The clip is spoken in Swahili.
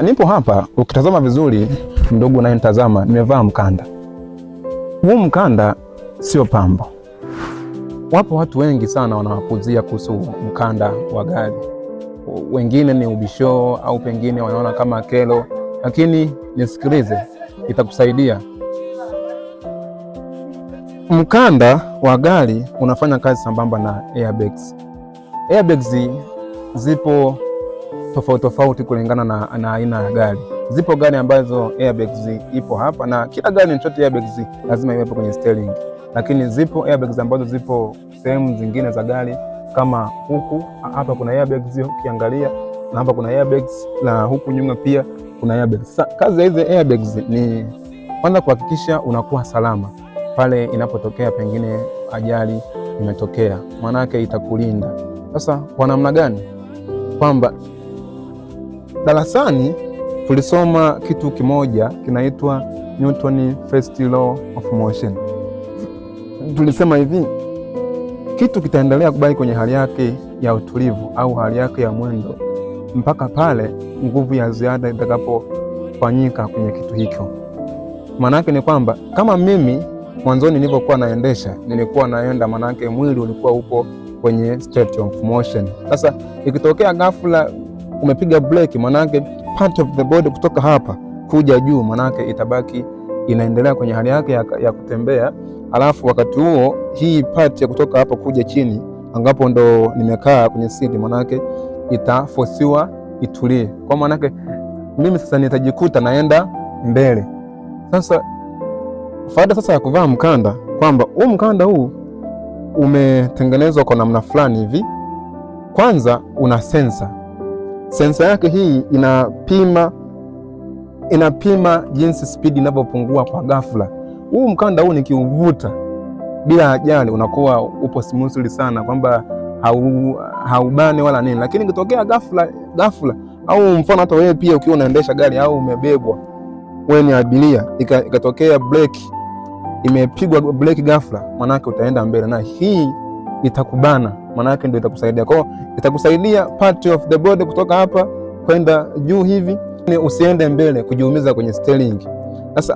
Nipo hapa, ukitazama vizuri ndugu unayenitazama, nimevaa mkanda. Huu mkanda sio pambo. Wapo watu wengi sana wanawapuzia kuhusu mkanda wa gari. Wengine ni ubisho au pengine wanaona kama kero, lakini nisikilize, itakusaidia. Mkanda wa gari unafanya kazi sambamba na airbags. Airbags zipo tofauti tofauti kulingana na aina ya gari. Zipo gari ambazo airbags ipo hapa, na kila gari nchote airbags lazima iwepo kwenye steering. Lakini zipo airbags ambazo zipo sehemu zingine za gari, kama huku hapa kuna airbags ukiangalia, na hapa kuna airbags, na huku nyuma pia kuna airbags. Kazi ya hizi airbags ni kwanza kuhakikisha unakuwa salama pale inapotokea pengine ajali imetokea, maanake itakulinda. Sasa kwa namna gani? Kwamba darasani tulisoma kitu kimoja kinaitwa Newton First Law of Motion. Tulisema hivi, kitu kitaendelea kubaki kwenye hali yake ya utulivu au hali yake ya mwendo mpaka pale nguvu ya ziada itakapofanyika kwenye kitu hicho. Maanake ni kwamba kama mimi mwanzoni nilipokuwa naendesha, nilikuwa naenda, maanake mwili ulikuwa upo kwenye state of motion. Sasa ikitokea ghafla umepiga breki, maanake part of the body kutoka hapa kuja juu, maanake itabaki inaendelea kwenye hali yake ya kutembea. Alafu wakati huo hii part ya kutoka hapa kuja chini, angapo ndo nimekaa kwenye siti, maanake itafosiwa itulie. Kwa maanake mimi sasa nitajikuta naenda mbele. Sasa faida sasa ya kuvaa mkanda, kwamba huu mkanda huu umetengenezwa kwa namna fulani hivi. Kwanza una sensa. Sensa yake hii inapima jinsi speed inavyopungua kwa ghafla. Huu mkanda huu nikiuvuta bila ajali unakuwa upo smoothly sana, kwamba haubani wala nini. Lakini ikitokea ghafla au mfano hata wewe pia ukiwa unaendesha gari au umebebwa, wewe ni abiria, ikatokea breki, imepigwa breki ghafla, manake utaenda mbele, na hii itakubana, manake ndio itakusaidia. Kwa hiyo itakusaidia part of the body kutoka hapa kwenda juu hivi, usiende mbele kujiumiza kwenye steering.